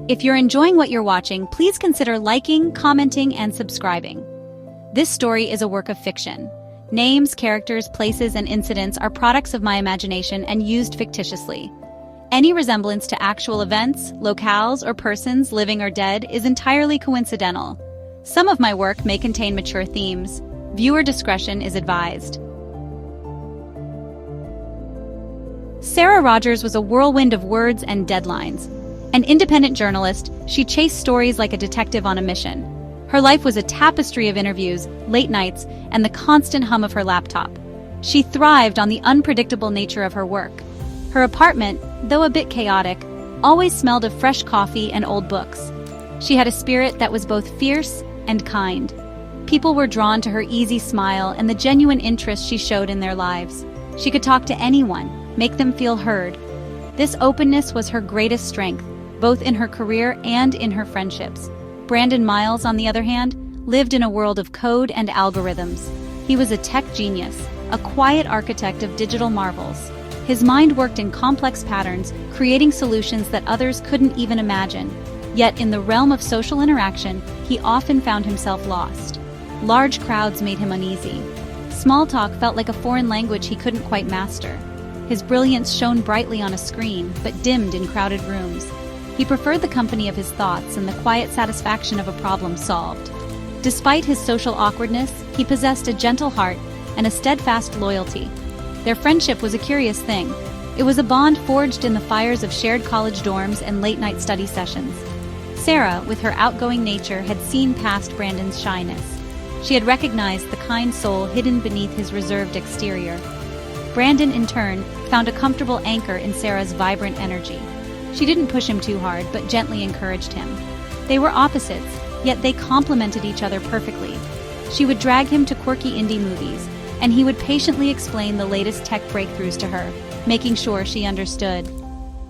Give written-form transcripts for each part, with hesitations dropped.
If you're enjoying what you're watching, please consider liking, commenting, and subscribing. This story is a work of fiction. Names, characters, places, and incidents are products of my imagination and used fictitiously. Any resemblance to actual events, locales, or persons, living or dead, is entirely coincidental. Some of my work may contain mature themes. Viewer discretion is advised. Sara Rogers was a whirlwind of words and deadlines. An independent journalist, she chased stories like a detective on a mission. Her life was a tapestry of interviews, late nights, and the constant hum of her laptop. She thrived on the unpredictable nature of her work. Her apartment, though a bit chaotic, always smelled of fresh coffee and old books. She had a spirit that was both fierce and kind. People were drawn to her easy smile and the genuine interest she showed in their lives. She could talk to anyone, make them feel heard. This openness was her greatest strength, both in her career and in her friendships. Brandon Miles, on the other hand, lived in a world of code and algorithms. He was a tech genius, a quiet architect of digital marvels. His mind worked in complex patterns, creating solutions that others couldn't even imagine. Yet in the realm of social interaction, he often found himself lost. Large crowds made him uneasy. Small talk felt like a foreign language he couldn't quite master. His brilliance shone brightly on a screen, but dimmed in crowded rooms. He preferred the company of his thoughts and the quiet satisfaction of a problem solved. Despite his social awkwardness, he possessed a gentle heart and a steadfast loyalty. Their friendship was a curious thing. It was a bond forged in the fires of shared college dorms and late-night study sessions. Sara, with her outgoing nature, had seen past Brandon's shyness. She had recognized the kind soul hidden beneath his reserved exterior. Brandon, in turn, found a comfortable anchor in Sara's vibrant energy. She didn't push him too hard, but gently encouraged him. They were opposites, yet they complemented each other perfectly. She would drag him to quirky indie movies, and he would patiently explain the latest tech breakthroughs to her, making sure she understood.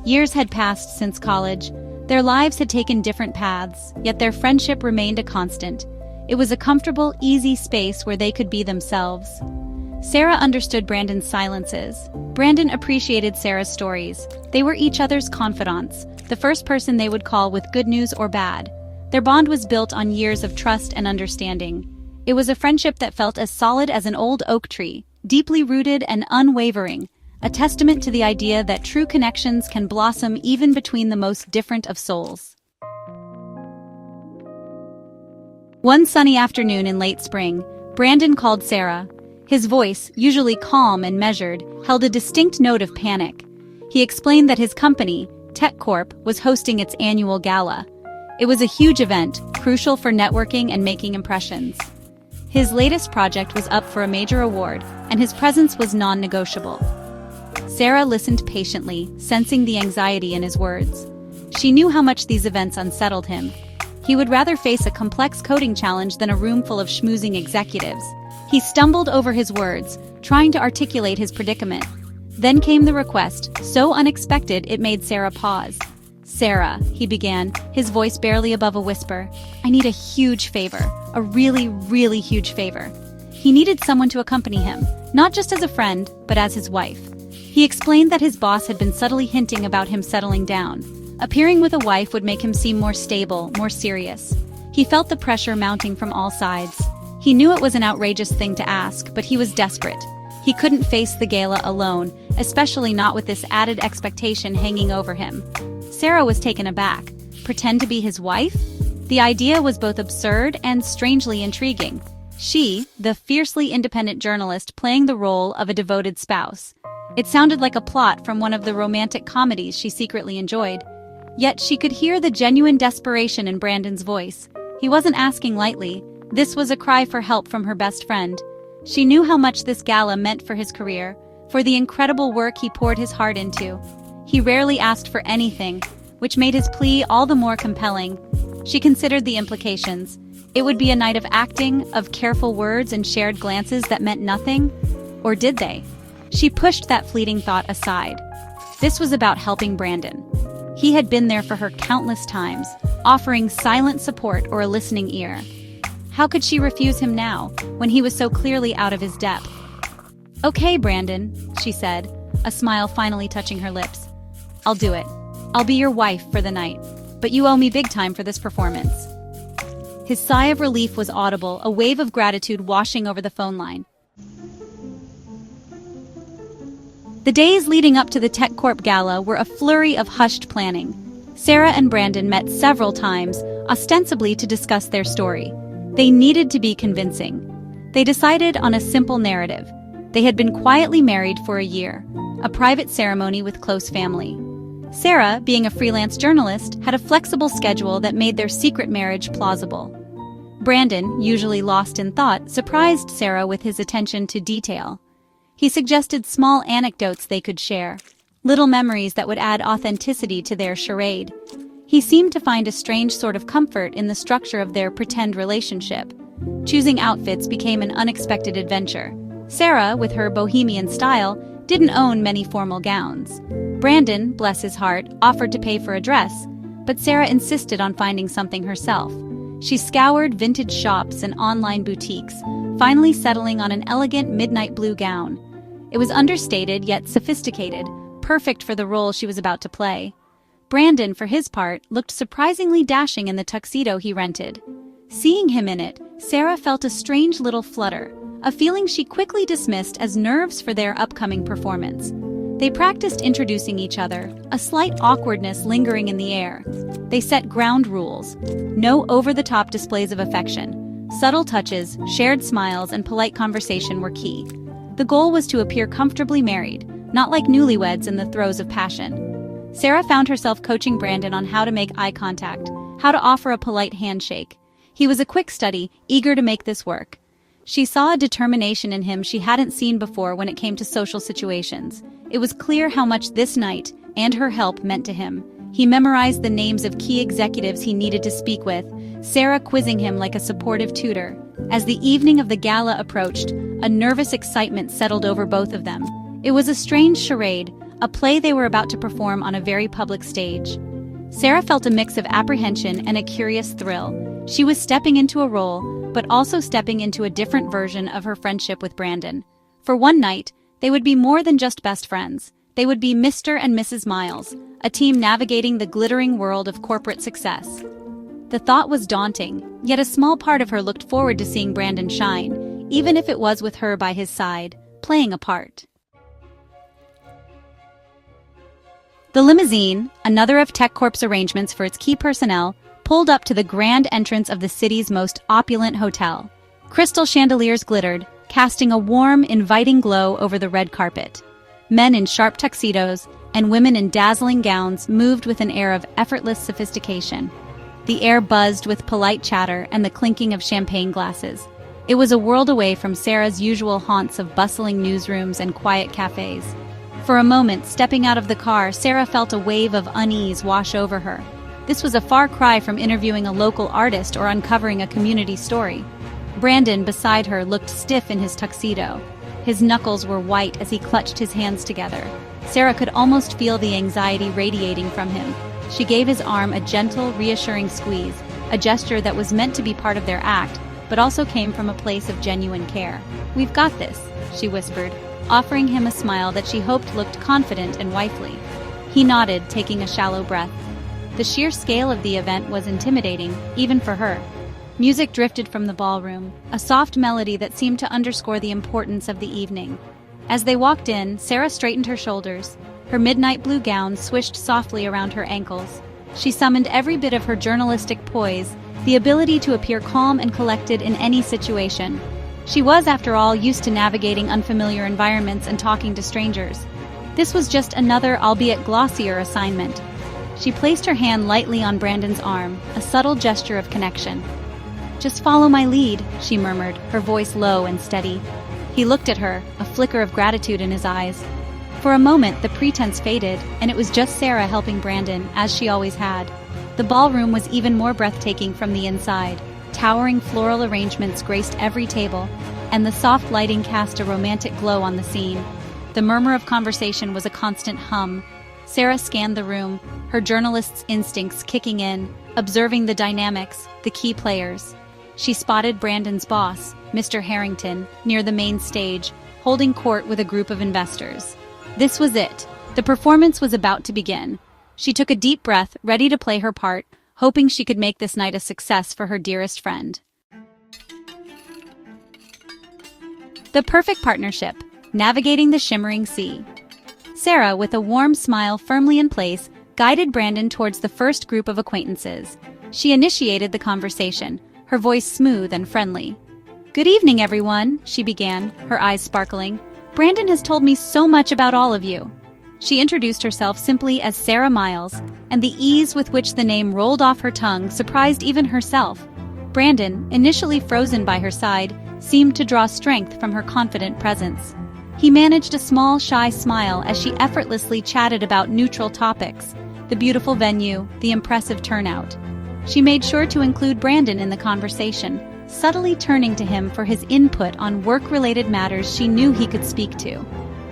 Years had passed since college. Their lives had taken different paths, yet their friendship remained a constant. It was a comfortable, easy space where they could be themselves. Sara understood Brandon's silences. Brandon appreciated Sara's stories. They were each other's confidants, the first person they would call with good news or bad. Their bond was built on years of trust and understanding. It was a friendship that felt as solid as an old oak tree, deeply rooted and unwavering, a testament to the idea that true connections can blossom even between the most different of souls. One sunny afternoon in late spring, Brandon called Sara. His voice, usually calm and measured, held a distinct note of panic. He explained that his company, Tech Corp, was hosting its annual Gala. It was a huge event, crucial for networking and making impressions. His latest project was up for a major award, and his presence was non-negotiable. Sara listened patiently, sensing the anxiety in his words. She knew how much these events unsettled him. He would rather face a complex coding challenge than a room full of schmoozing executives. He stumbled over his words, trying to articulate his predicament. Then came the request, so unexpected it made Sara pause. "Sara," he began, his voice barely above a whisper, "I need a huge favor, a really, really huge favor." He needed someone to accompany him, not just as a friend, but as his wife. He explained that his boss had been subtly hinting about him settling down. Appearing with a wife would make him seem more stable, more serious. He felt the pressure mounting from all sides. He knew it was an outrageous thing to ask, but he was desperate. He couldn't face the gala alone, especially not with this added expectation hanging over him. Sara was taken aback. Pretend to be his wife? The idea was both absurd and strangely intriguing. She, the fiercely independent journalist, playing the role of a devoted spouse. It sounded like a plot from one of the romantic comedies she secretly enjoyed. Yet she could hear the genuine desperation in Brandon's voice. He wasn't asking lightly. This was a cry for help from her best friend. She knew how much this gala meant for his career, for the incredible work he poured his heart into. He rarely asked for anything, which made his plea all the more compelling. She considered the implications. It would be a night of acting, of careful words and shared glances that meant nothing. Or did they? She pushed that fleeting thought aside. This was about helping Brandon. He had been there for her countless times, offering silent support or a listening ear. How could she refuse him now, when he was so clearly out of his depth? "Okay, Brandon," she said, a smile finally touching her lips. "I'll do it. I'll be your wife for the night." but you owe me big time for this performance." His sigh of relief was audible, a wave of gratitude washing over the phone line. The days leading up to the TechCorp Gala were a flurry of hushed planning. Sara and Brandon met several times, ostensibly to discuss their story. They needed to be convincing. They decided on a simple narrative. They had been quietly married for a year, a private ceremony with close family. Sara, being a freelance journalist, had a flexible schedule that made their secret marriage plausible. Brandon, usually lost in thought, surprised Sara with his attention to detail. He suggested small anecdotes they could share, little memories that would add authenticity to their charade. He seemed to find a strange sort of comfort in the structure of their pretend relationship. Choosing outfits became an unexpected adventure. Sara, with her bohemian style, didn't own many formal gowns. Brandon, bless his heart, offered to pay for a dress, but Sara insisted on finding something herself. She scoured vintage shops and online boutiques, finally settling on an elegant midnight blue gown. It was understated yet sophisticated, perfect for the role she was about to play. Brandon, for his part, looked surprisingly dashing in the tuxedo he rented. Seeing him in it, Sara felt a strange little flutter, a feeling she quickly dismissed as nerves for their upcoming performance. They practiced introducing each other, a slight awkwardness lingering in the air. They set ground rules. No over-the-top displays of affection. Subtle touches, shared smiles, and polite conversation were key. The goal was to appear comfortably married, not like newlyweds in the throes of passion. Sara found herself coaching Brandon on how to make eye contact, how to offer a polite handshake. He was a quick study, eager to make this work. She saw a determination in him she hadn't seen before when it came to social situations. It was clear how much this night, and her help, meant to him. He memorized the names of key executives he needed to speak with, Sara quizzing him like a supportive tutor. As the evening of the gala approached, a nervous excitement settled over both of them. It was a strange charade, a play they were about to perform on a very public stage. Sara felt a mix of apprehension and a curious thrill. She was stepping into a role, but also stepping into a different version of her friendship with Brandon. For one night, they would be more than just best friends. They would be Mr. and Mrs. Miles, a team navigating the glittering world of corporate success. The thought was daunting, yet a small part of her looked forward to seeing Brandon shine, even if it was with her by his side, playing a part. The limousine, another of TechCorp's arrangements for its key personnel, pulled up to the grand entrance of the city's most opulent hotel. Crystal chandeliers glittered, casting a warm, inviting glow over the red carpet. Men in sharp tuxedos and women in dazzling gowns moved with an air of effortless sophistication. The air buzzed with polite chatter and the clinking of champagne glasses. It was a world away from Sara's usual haunts of bustling newsrooms and quiet cafes. For a moment, stepping out of the car, Sara felt a wave of unease wash over her. This was a far cry from interviewing a local artist or uncovering a community story. Brandon, beside her, looked stiff in his tuxedo. His knuckles were white as he clutched his hands together. Sara could almost feel the anxiety radiating from him. She gave his arm a gentle, reassuring squeeze, a gesture that was meant to be part of their act, but also came from a place of genuine care. "We've got this," she whispered, offering him a smile that she hoped looked confident and wifely. He nodded, taking a shallow breath. The sheer scale of the event was intimidating, even for her. Music drifted from the ballroom, a soft melody that seemed to underscore the importance of the evening. As they walked in, Sara straightened her shoulders. Her midnight blue gown swished softly around her ankles. She summoned every bit of her journalistic poise, the ability to appear calm and collected in any situation. She was, after all, used to navigating unfamiliar environments and talking to strangers. This was just another, albeit glossier, assignment. She placed her hand lightly on Brandon's arm, a subtle gesture of connection. "Just follow my lead," she murmured, her voice low and steady. He looked at her, a flicker of gratitude in his eyes. For a moment, the pretense faded, and it was just Sara helping Brandon, as she always had. The ballroom was even more breathtaking from the inside. Towering floral arrangements graced every table, and the soft lighting cast a romantic glow on the scene. The murmur of conversation was a constant hum. Sara scanned the room, her journalist's instincts kicking in, observing the dynamics, the key players. She spotted Brandon's boss, Mr. Harrington, near the main stage, holding court with a group of investors. This was it. The performance was about to begin. She took a deep breath, ready to play her part, hoping she could make this night a success for her dearest friend. The perfect partnership, navigating the shimmering sea. Sara, with a warm smile firmly in place, guided Brandon towards the first group of acquaintances. She initiated the conversation, her voice smooth and friendly. "Good evening, everyone," she began, her eyes sparkling. "Brandon has told me so much about all of you." She introduced herself simply as Sara Miles, and the ease with which the name rolled off her tongue surprised even herself. Brandon, initially frozen by her side, seemed to draw strength from her confident presence. He managed a small, shy smile as she effortlessly chatted about neutral topics, the beautiful venue, the impressive turnout. She made sure to include Brandon in the conversation, subtly turning to him for his input on work-related matters she knew he could speak to.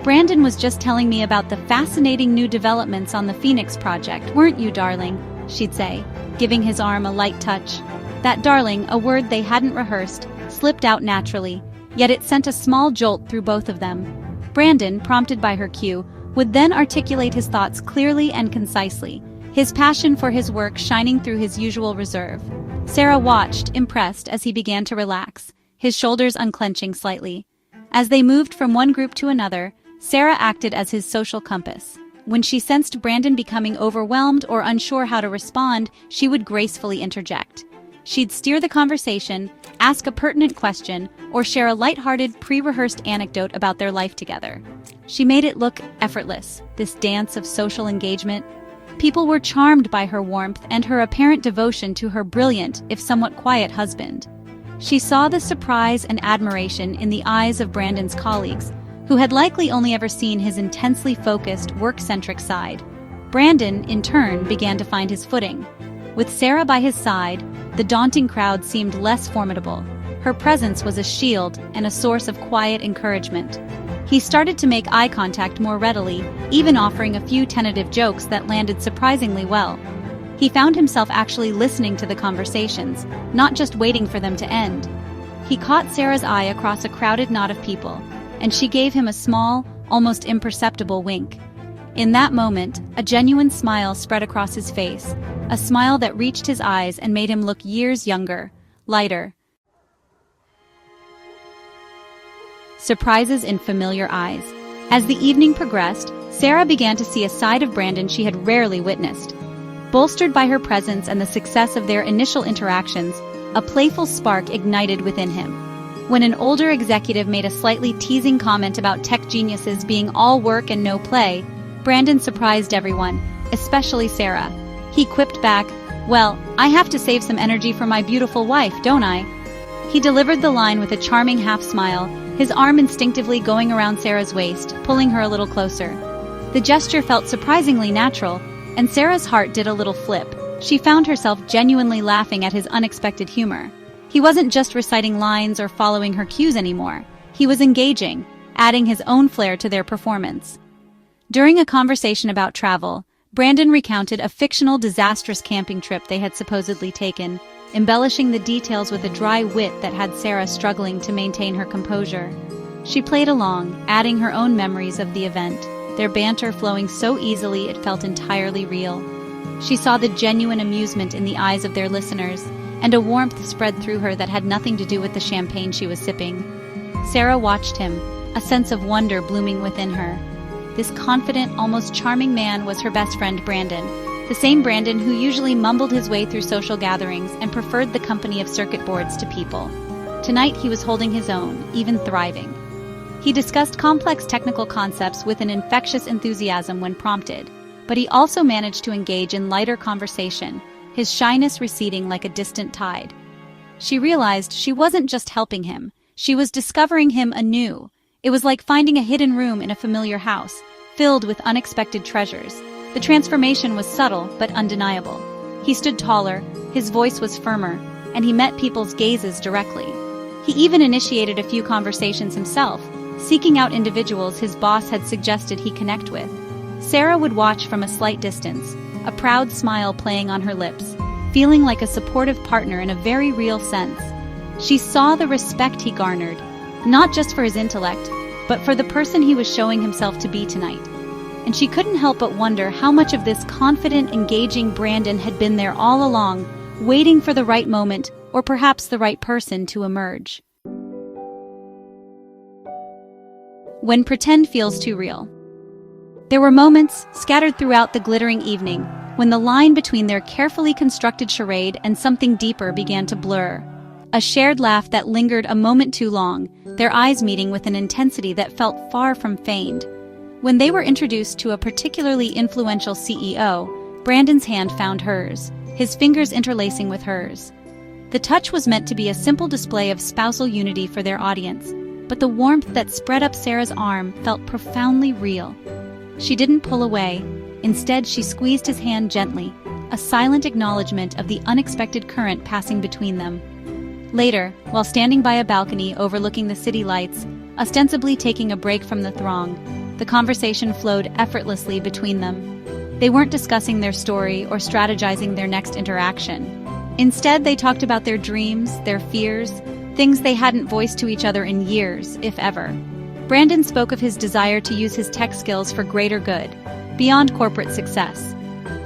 "Brandon was just telling me about the fascinating new developments on the Phoenix project, weren't you, darling?" she'd say, giving his arm a light touch. That darling, a word they hadn't rehearsed, slipped out naturally, yet it sent a small jolt through both of them. Brandon, prompted by her cue, would then articulate his thoughts clearly and concisely, his passion for his work shining through his usual reserve. Sara watched, impressed, as he began to relax, his shoulders unclenching slightly. As they moved from one group to another, Sara acted as his social compass. When she sensed Brandon becoming overwhelmed or unsure how to respond, she would gracefully interject. She'd steer the conversation, ask a pertinent question, or share a lighthearted, pre-rehearsed anecdote about their life together. She made it look effortless, this dance of social engagement. People were charmed by her warmth and her apparent devotion to her brilliant, if somewhat quiet, husband. She saw the surprise and admiration in the eyes of Brandon's colleagues, who had likely only ever seen his intensely focused, work-centric side. Brandon, in turn, began to find his footing. With Sara by his side, the daunting crowd seemed less formidable. Her presence was a shield and a source of quiet encouragement. He started to make eye contact more readily, even offering a few tentative jokes that landed surprisingly well. He found himself actually listening to the conversations, not just waiting for them to end. He caught Sara's eye across a crowded knot of people, and she gave him a small, almost imperceptible wink. In that moment, a genuine smile spread across his face, a smile that reached his eyes and made him look years younger, lighter. Surprises in familiar eyes. As the evening progressed, Sara began to see a side of Brandon she had rarely witnessed. Bolstered by her presence and the success of their initial interactions, a playful spark ignited within him. When an older executive made a slightly teasing comment about tech geniuses being all work and no play, Brandon surprised everyone, especially Sara. He quipped back, "Well, I have to save some energy for my beautiful wife, don't I?" He delivered the line with a charming half-smile, his arm instinctively going around Sara's waist, pulling her a little closer. The gesture felt surprisingly natural, and Sara's heart did a little flip. She found herself genuinely laughing at his unexpected humor. He wasn't just reciting lines or following her cues anymore. He was engaging, adding his own flair to their performance. During a conversation about travel, Brandon recounted a fictional disastrous camping trip they had supposedly taken, embellishing the details with a dry wit that had Sara struggling to maintain her composure. She played along, adding her own memories of the event, their banter flowing so easily it felt entirely real. She saw the genuine amusement in the eyes of their listeners, and a warmth spread through her that had nothing to do with the champagne she was sipping. Sara watched him, a sense of wonder blooming within her. This confident, almost charming man was her best friend Brandon, the same Brandon who usually mumbled his way through social gatherings and preferred the company of circuit boards to people. Tonight he was holding his own, even thriving. He discussed complex technical concepts with an infectious enthusiasm when prompted, but he also managed to engage in lighter conversation, his shyness receding like a distant tide. She realized she wasn't just helping him, she was discovering him anew. It was like finding a hidden room in a familiar house, filled with unexpected treasures. The transformation was subtle but undeniable. He stood taller, his voice was firmer, and he met people's gazes directly. He even initiated a few conversations himself, seeking out individuals his boss had suggested he connect with. Sara would watch from a slight distance, a proud smile playing on her lips, feeling like a supportive partner in a very real sense. She saw the respect he garnered, not just for his intellect, but for the person he was showing himself to be tonight. and she couldn't help but wonder how much of this confident, engaging Brandon had been there all along, waiting for the right moment, or perhaps the right person to emerge. When pretend feels too real. There were moments, scattered throughout the glittering evening, when the line between their carefully constructed charade and something deeper began to blur. A shared laugh that lingered a moment too long, their eyes meeting with an intensity that felt far from feigned. When they were introduced to a particularly influential CEO, Brandon's hand found hers, his fingers interlacing with hers. The touch was meant to be a simple display of spousal unity for their audience, but the warmth that spread up Sara's arm felt profoundly real. She didn't pull away. Instead, she squeezed his hand gently, a silent acknowledgement of the unexpected current passing between them. Later, while standing by a balcony overlooking the city lights, ostensibly taking a break from the throng, the conversation flowed effortlessly between them. They weren't discussing their story or strategizing their next interaction. Instead, they talked about their dreams, their fears, things they hadn't voiced to each other in years, if ever. Brandon spoke of his desire to use his tech skills for greater good, beyond corporate success.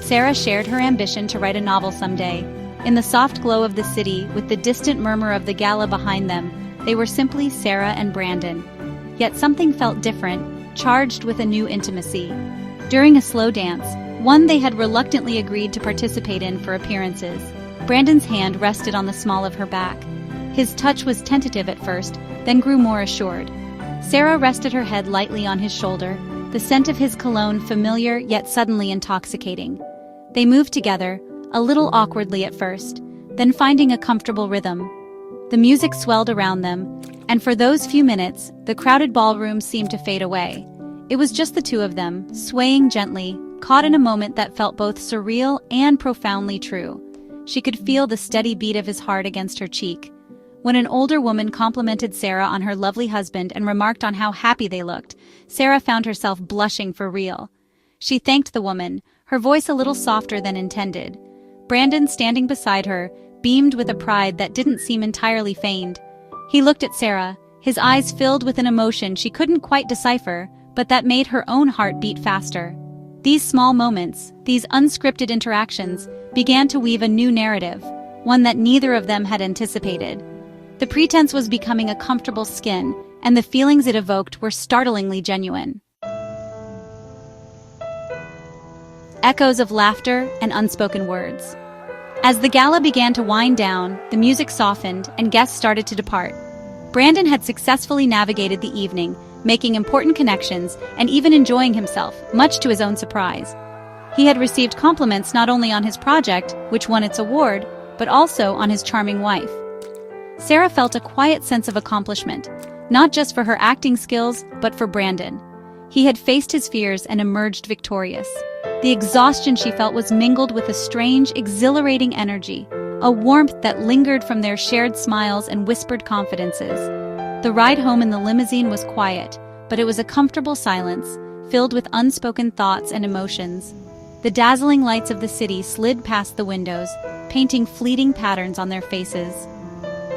Sara shared her ambition to write a novel someday. In the soft glow of the city, with the distant murmur of the Gala behind them, they were simply Sara and Brandon. Yet something felt different, charged with a new intimacy. During a slow dance, one they had reluctantly agreed to participate in for appearances, Brandon's hand rested on the small of her back. His touch was tentative at first, then grew more assured. Sara rested her head lightly on his shoulder, the scent of his cologne familiar yet suddenly intoxicating. They moved together, a little awkwardly at first, then finding a comfortable rhythm. The music swelled around them, and for those few minutes, the crowded ballroom seemed to fade away. It was just the two of them, swaying gently, caught in a moment that felt both surreal and profoundly true. She could feel the steady beat of his heart against her cheek. When an older woman complimented Sara on her lovely husband and remarked on how happy they looked, Sara found herself blushing for real. She thanked the woman, her voice a little softer than intended. Brandon, standing beside her, beamed with a pride that didn't seem entirely feigned. He looked at Sara, his eyes filled with an emotion she couldn't quite decipher, but that made her own heart beat faster. These small moments, these unscripted interactions, began to weave a new narrative, one that neither of them had anticipated. The pretense was becoming a comfortable skin, and the feelings it evoked were startlingly genuine. Echoes of laughter and unspoken words. As the gala began to wind down, the music softened and guests started to depart. Brandon had successfully navigated the evening, making important connections and even enjoying himself, much to his own surprise. He had received compliments not only on his project, which won its award, but also on his charming wife. Sara felt a quiet sense of accomplishment, not just for her acting skills, but for Brandon. He had faced his fears and emerged victorious. The exhaustion she felt was mingled with a strange, exhilarating energy, a warmth that lingered from their shared smiles and whispered confidences. The ride home in the limousine was quiet, but it was a comfortable silence, filled with unspoken thoughts and emotions. The dazzling lights of the city slid past the windows, painting fleeting patterns on their faces.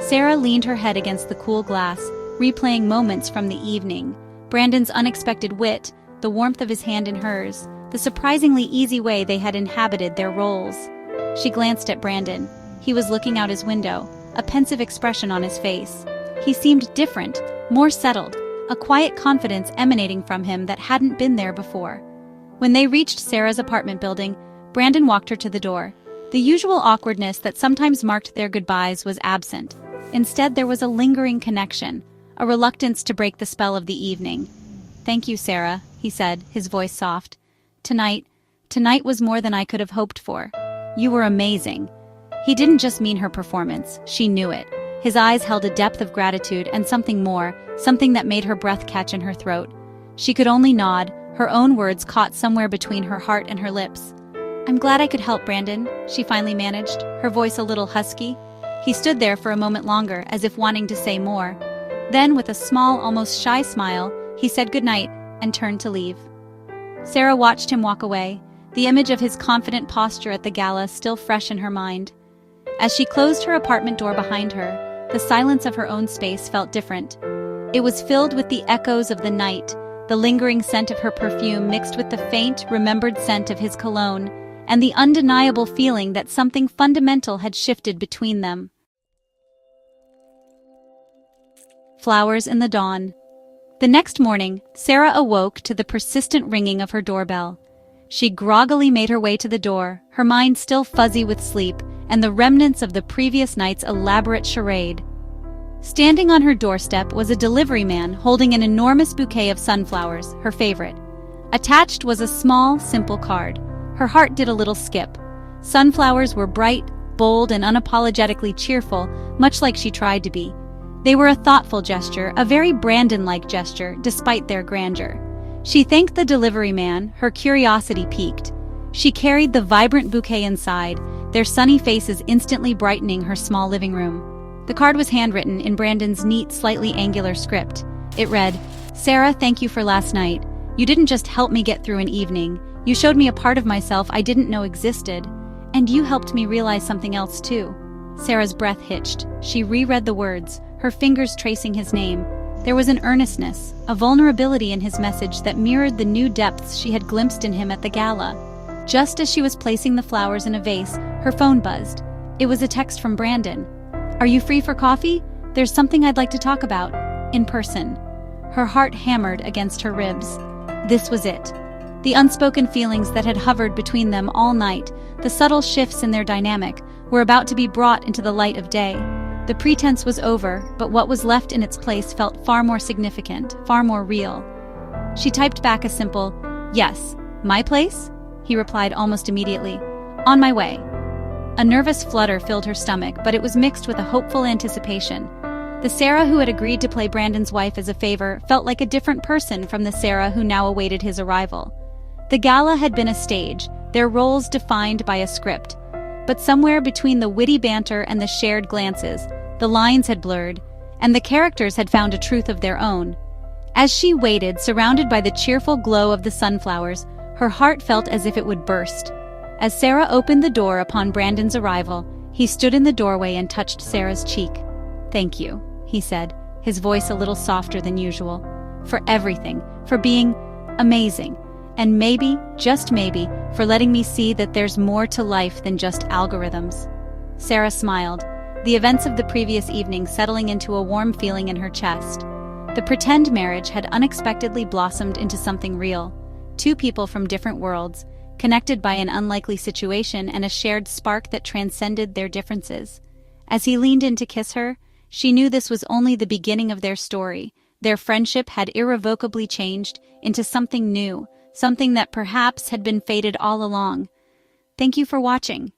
Sara leaned her head against the cool glass, replaying moments from the evening. Brandon's unexpected wit, the warmth of his hand in hers, the surprisingly easy way they had inhabited their roles. She glanced at Brandon. He was looking out his window, a pensive expression on his face. He seemed different, more settled, a quiet confidence emanating from him that hadn't been there before. When they reached Sara's apartment building, Brandon walked her to the door. The usual awkwardness that sometimes marked their goodbyes was absent. Instead, there was a lingering connection, a reluctance to break the spell of the evening. "Thank you, Sara," he said, his voice soft. Tonight was more than I could have hoped for. You were amazing." He didn't just mean her performance, she knew it. His eyes held a depth of gratitude and something more, something that made her breath catch in her throat. She could only nod, her own words caught somewhere between her heart and her lips. "I'm glad I could help, Brandon," she finally managed, her voice a little husky. He stood there for a moment longer, as if wanting to say more. Then, with a small, almost shy smile, he said goodnight and turned to leave. Sara watched him walk away, the image of his confident posture at the gala still fresh in her mind. As she closed her apartment door behind her, the silence of her own space felt different. It was filled with the echoes of the night, the lingering scent of her perfume mixed with the faint, remembered scent of his cologne, and the undeniable feeling that something fundamental had shifted between them. Flowers in the dawn. The next morning, Sara awoke to the persistent ringing of her doorbell. She groggily made her way to the door, her mind still fuzzy with sleep and the remnants of the previous night's elaborate charade. Standing on her doorstep was a delivery man holding an enormous bouquet of sunflowers, her favorite. Attached was a small, simple card. Her heart did a little skip. Sunflowers were bright, bold, and unapologetically cheerful, much like she tried to be. They were a thoughtful gesture, a very Brandon-like gesture, despite their grandeur. She thanked the delivery man, her curiosity piqued. She carried the vibrant bouquet inside, their sunny faces instantly brightening her small living room. The card was handwritten in Brandon's neat, slightly angular script. It read, "Sara, thank you for last night. You didn't just help me get through an evening. You showed me a part of myself I didn't know existed. And you helped me realize something else too." Sara's breath hitched. She reread the words, her fingers tracing his name. There was an earnestness, a vulnerability in his message that mirrored the new depths she had glimpsed in him at the gala. Just as she was placing the flowers in a vase, her phone buzzed. It was a text from Brandon. "Are you free for coffee? There's something I'd like to talk about. In person." Her heart hammered against her ribs. This was it. The unspoken feelings that had hovered between them all night, the subtle shifts in their dynamic, were about to be brought into the light of day. The pretense was over, but what was left in its place felt far more significant, far more real. She typed back a simple, "Yes, my place?" He replied almost immediately, "On my way." A nervous flutter filled her stomach, but it was mixed with a hopeful anticipation. The Sara who had agreed to play Brandon's wife as a favor felt like a different person from the Sara who now awaited his arrival. The gala had been a stage, their roles defined by a script. But somewhere between the witty banter and the shared glances, the lines had blurred, and the characters had found a truth of their own. As she waited, surrounded by the cheerful glow of the sunflowers, her heart felt as if it would burst. As Sara opened the door upon Brandon's arrival, he stood in the doorway and touched Sara's cheek. "Thank you," he said, his voice a little softer than usual. "For everything, for being amazing, and maybe, just maybe, for letting me see that there's more to life than just algorithms." Sara smiled, the events of the previous evening settling into a warm feeling in her chest. The pretend marriage had unexpectedly blossomed into something real. Two people from different worlds, connected by an unlikely situation and a shared spark that transcended their differences. As he leaned in to kiss her, she knew this was only the beginning of their story. Their friendship had irrevocably changed into something new, something that perhaps had been fated all along. Thank you for watching.